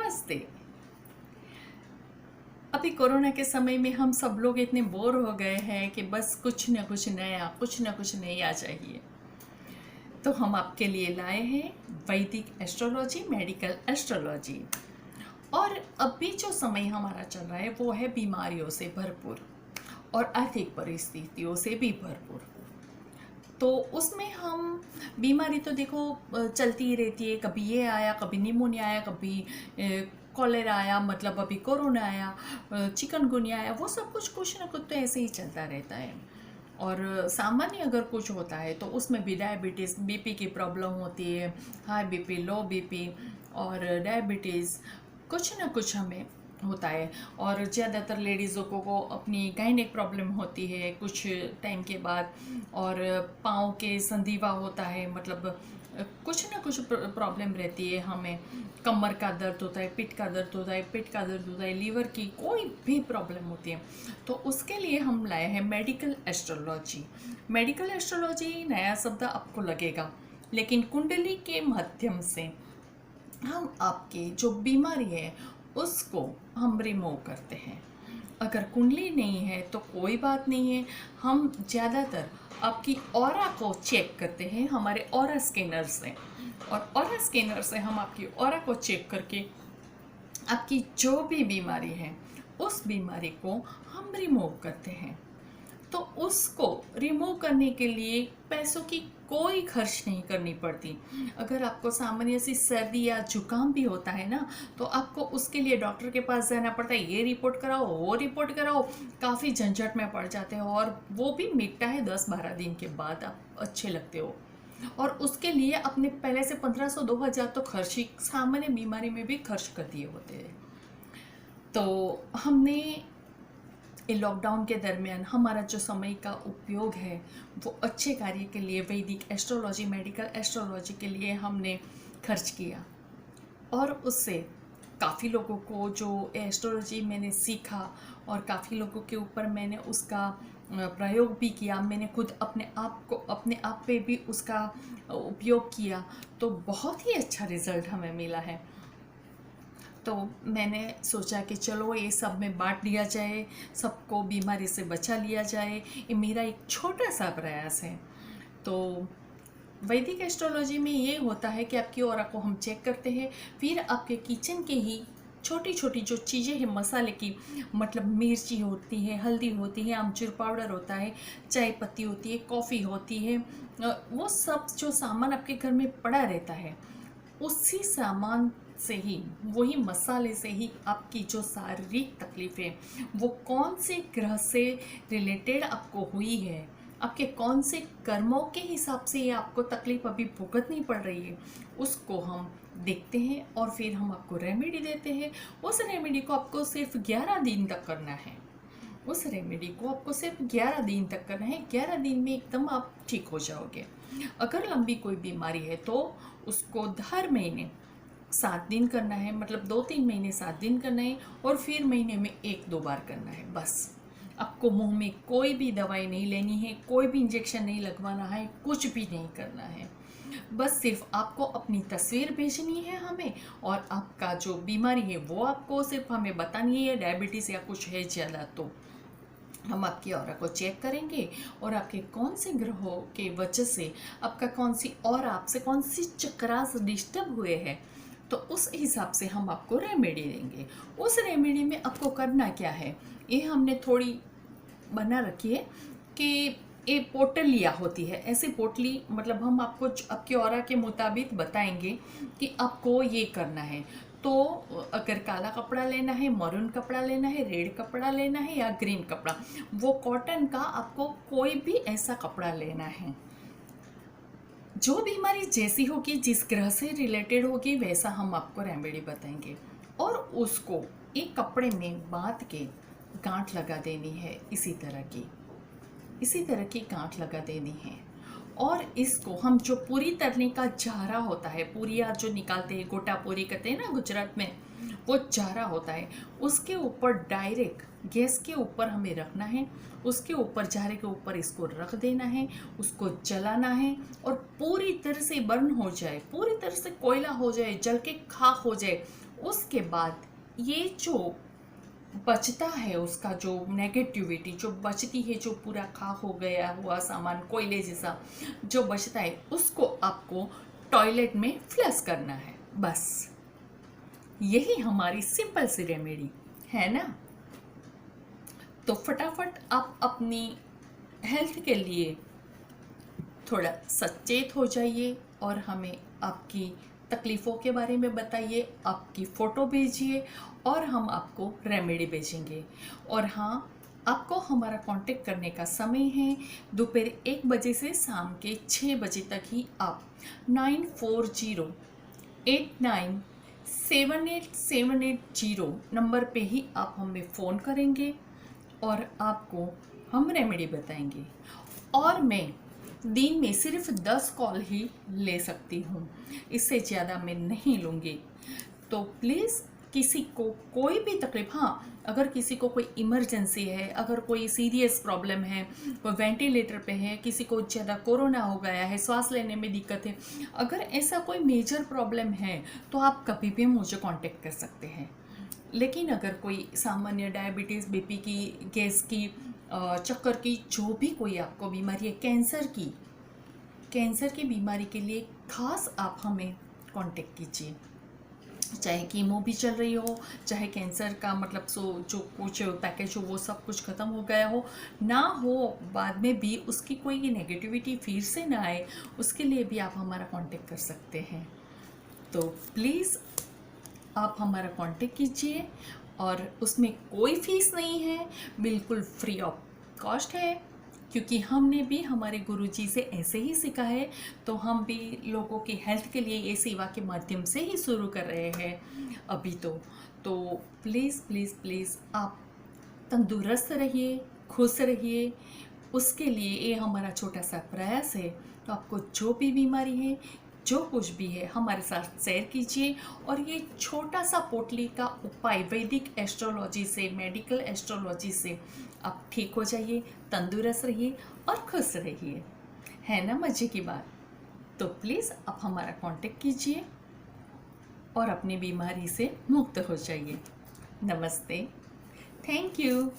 नमस्ते। अभी कोरोना के समय में हम सब लोग इतने बोर हो गए हैं कि बस कुछ न कुछ नया चाहिए। तो हम आपके लिए लाए हैं वैदिक एस्ट्रोलॉजी, मेडिकल एस्ट्रोलॉजी। और अभी जो समय हमारा चल रहा है वो है बीमारियों से भरपूर और आर्थिक परिस्थितियों से भी भरपूर। तो उसमें हम बीमारी तो देखो चलती ही रहती है। कभी ये आया, कभी निमोनिया आया, कभी कॉलेरा आया, मतलब अभी कोरोना आया, चिकनगुनिया आया। वो सब कुछ ना कुछ तो ऐसे ही चलता रहता है। और सामान्य अगर कुछ होता है तो उसमें भी डायबिटीज़, बीपी की प्रॉब्लम होती है, हाई बीपी, लो बीपी और डायबिटीज़, कुछ ना कुछ हमें होता है। और ज़्यादातर लेडीज़ों को अपनी गायनेक प्रॉब्लम होती है कुछ टाइम के बाद। और पाँव के संधिवा होता है, मतलब कुछ ना कुछ प्रॉब्लम रहती है हमें। कमर का दर्द होता है, पेट का दर्द होता है, लीवर की कोई भी प्रॉब्लम होती है। तो उसके लिए हम लाए हैं मेडिकल एस्ट्रोलॉजी। मेडिकल एस्ट्रोलॉजी नया शब्द आपको लगेगा, लेकिन कुंडली के माध्यम से हम आपकी जो बीमारी है उसको हम रिमूव करते हैं। अगर कुंडली नहीं है तो कोई बात नहीं है, हम ज़्यादातर आपकी ऑरा को चेक करते हैं हमारे ऑरा स्कैनर से। और ऑरा स्कैनर से हम आपकी ऑरा को चेक करके आपकी जो भी बीमारी है उस बीमारी को हम रिमूव करते हैं। तो उसको रिमूव करने के लिए पैसों की कोई खर्च नहीं करनी पड़ती। अगर आपको सामान्य सी सर्दी या जुकाम भी होता है ना, तो आपको उसके लिए डॉक्टर के पास जाना पड़ता है, ये रिपोर्ट कराओ, वो रिपोर्ट कराओ, काफ़ी झंझट में पड़ जाते हो। और वो भी मिटता है 10-12 दिन के बाद, आप अच्छे लगते हो। और उसके लिए अपने पहले से 1500-2000 तो खर्च ही सामान्य बीमारी में भी खर्च कर दिए होते हैं। तो हमने लॉकडाउन के दरमियान हमारा जो समय का उपयोग है वो अच्छे कार्य के लिए, वैदिक एस्ट्रोलॉजी, मेडिकल एस्ट्रोलॉजी के लिए हमने खर्च किया। और उससे काफ़ी लोगों को जो एस्ट्रोलॉजी मैंने सीखा और काफ़ी लोगों के ऊपर मैंने उसका प्रयोग भी किया। मैंने खुद अपने आप पे भी उसका उपयोग किया, तो बहुत ही अच्छा रिज़ल्ट हमें मिला है। तो मैंने सोचा कि चलो ये सब में बांट दिया जाए, सबको बीमारी से बचा लिया जाए। ये मेरा एक छोटा सा प्रयास है। तो वैदिक एस्ट्रोलॉजी में ये होता है कि आपकी ऑरा को हम चेक करते हैं, फिर आपके किचन के ही छोटी छोटी जो चीज़ें हैं मसाले की, मतलब मिर्ची होती है, हल्दी होती है, आमचूर पाउडर होता है, चाय पत्ती होती है, कॉफ़ी होती है, वो सब जो सामान आपके घर में पड़ा रहता है, उसी सामान से ही, वही मसाले से ही आपकी जो शारीरिक तकलीफ़ें, वो कौन से ग्रह से रिलेटेड आपको हुई है, आपके कौन से कर्मों के हिसाब से ये आपको तकलीफ अभी भुगतनी पड़ रही है, उसको हम देखते हैं और फिर हम आपको रेमेडी देते हैं। उस रेमेडी को आपको सिर्फ 11 दिन तक करना है। उस रेमेडी को आपको सिर्फ 11 दिन तक करना है। 11 दिन में एकदम आप ठीक हो जाओगे। अगर लंबी कोई बीमारी है तो उसको हर महीने 7 दिन करना है, मतलब 2-3 महीने 7 दिन करना है, और फिर महीने में 1-2 बार करना है बस। आपको मुंह में कोई भी दवाई नहीं लेनी है, कोई भी इंजेक्शन नहीं लगवाना है, कुछ भी नहीं करना है। बस सिर्फ आपको अपनी तस्वीर भेजनी है हमें, और आपका जो बीमारी है वो आपको सिर्फ हमें बतानी है। डायबिटीज़ या कुछ है ज़्यादा तो हम आपकी ऑरा को चेक करेंगे और आपके कौन से ग्रहों के वजह से आपका कौन सी और आपसे कौन सी चक्रास डिस्टर्ब हुए हैं, तो उस हिसाब से हम आपको रेमेडी देंगे। उस रेमेडी में आपको करना क्या है, ये हमने थोड़ी बना रखी है कि एक पोटलियाँ होती है, ऐसी पोटली, मतलब हम आपको आपके ऑरा के मुताबिक बताएंगे कि आपको ये करना है। तो अगर काला कपड़ा लेना है, मरून कपड़ा लेना है, रेड कपड़ा लेना है या ग्रीन कपड़ा, वो कॉटन का आपको कोई भी ऐसा कपड़ा लेना है। जो बीमारी जैसी होगी, जिस ग्रह से रिलेटेड होगी, वैसा हम आपको रेमेडी बताएंगे। और उसको एक कपड़े में बांध के गांठ लगा देनी है, इसी तरह की गांठ लगा देनी है। और इसको हम जो पूरी तरने का जारा होता है, पूरिया जो निकालते हैं, गोटा पूरी कहते हैं ना गुजरात में, वो जारा होता है, उसके ऊपर डायरेक्ट गैस के ऊपर हमें रखना है। उसके ऊपर, जारे के ऊपर इसको रख देना है, उसको जलाना है और पूरी तरह से बर्न हो जाए, पूरी तरह से कोयला हो जाए, जल के खाक हो जाए, उसके बाद ये जो बचता है, उसका जो नेगेटिविटी जो बचती है, जो पूरा खा हो गया हुआ सामान कोयले जैसा जो बचता है, उसको आपको टॉयलेट में फ्लश करना है। बस यही हमारी सिंपल सी रेमेडी है ना। तो फटाफट आप अपनी हेल्थ के लिए थोड़ा सचेत हो जाइए और हमें आपकी तकलीफ़ों के बारे में बताइए, आपकी फ़ोटो भेजिए और हम आपको रेमेडी भेजेंगे। और हाँ, आपको हमारा कांटेक्ट करने का समय है दोपहर 1 बजे से शाम के 6 बजे तक ही। आप 9408978780 नंबर पे ही आप हमें फ़ोन करेंगे और आपको हम रेमेडी बताएंगे। और मैं दिन में सिर्फ 10 कॉल ही ले सकती हूँ, इससे ज़्यादा मैं नहीं लूँगी। तो प्लीज़ किसी को कोई भी तकलीफ, हाँ अगर किसी को कोई इमरजेंसी है, अगर कोई सीरियस प्रॉब्लम है, कोई वेंटिलेटर पे है, किसी को ज़्यादा कोरोना हो गया है, सांस लेने में दिक्कत है, अगर ऐसा कोई मेजर प्रॉब्लम है तो आप कभी भी मुझे कांटेक्ट कर सकते हैं। लेकिन अगर कोई सामान्य डायबिटीज़, बीपी की, गैस की, चक्कर की, जो भी कोई आपको बीमारी है, कैंसर की बीमारी के लिए खास आप हमें कांटेक्ट कीजिए। चाहे कीमो भी चल रही हो, चाहे कैंसर का मतलब जो कुछ पैकेज हो वो सब कुछ ख़त्म हो गया हो ना हो, बाद में भी उसकी कोई नेगेटिविटी फिर से ना आए, उसके लिए भी आप हमारा कांटेक्ट कर सकते हैं। तो प्लीज़ आप हमारा कांटेक्ट कीजिए और उसमें कोई फीस नहीं है, बिल्कुल फ्री ऑफ कॉस्ट है, क्योंकि हमने भी हमारे गुरुजी से ऐसे ही सीखा है। तो हम भी लोगों की हेल्थ के लिए ये सेवा के माध्यम से ही शुरू कर रहे हैं अभी। तो प्लीज़ प्लीज़ प्लीज़ आप तंदुरुस्त रहिए, खुश रहिए, उसके लिए ये हमारा छोटा सा प्रयास है। तो आपको जो भी बीमारी है, जो कुछ भी है, हमारे साथ शेयर कीजिए और ये छोटा सा पोटली का उपाय वैदिक एस्ट्रोलॉजी से, मेडिकल एस्ट्रोलॉजी से आप ठीक हो जाइए, तंदुरुस्त रहिए और खुश रहिए। है ना मज़े की बात। तो प्लीज़ आप हमारा कांटेक्ट कीजिए और अपनी बीमारी से मुक्त हो जाइए। नमस्ते, थैंक यू।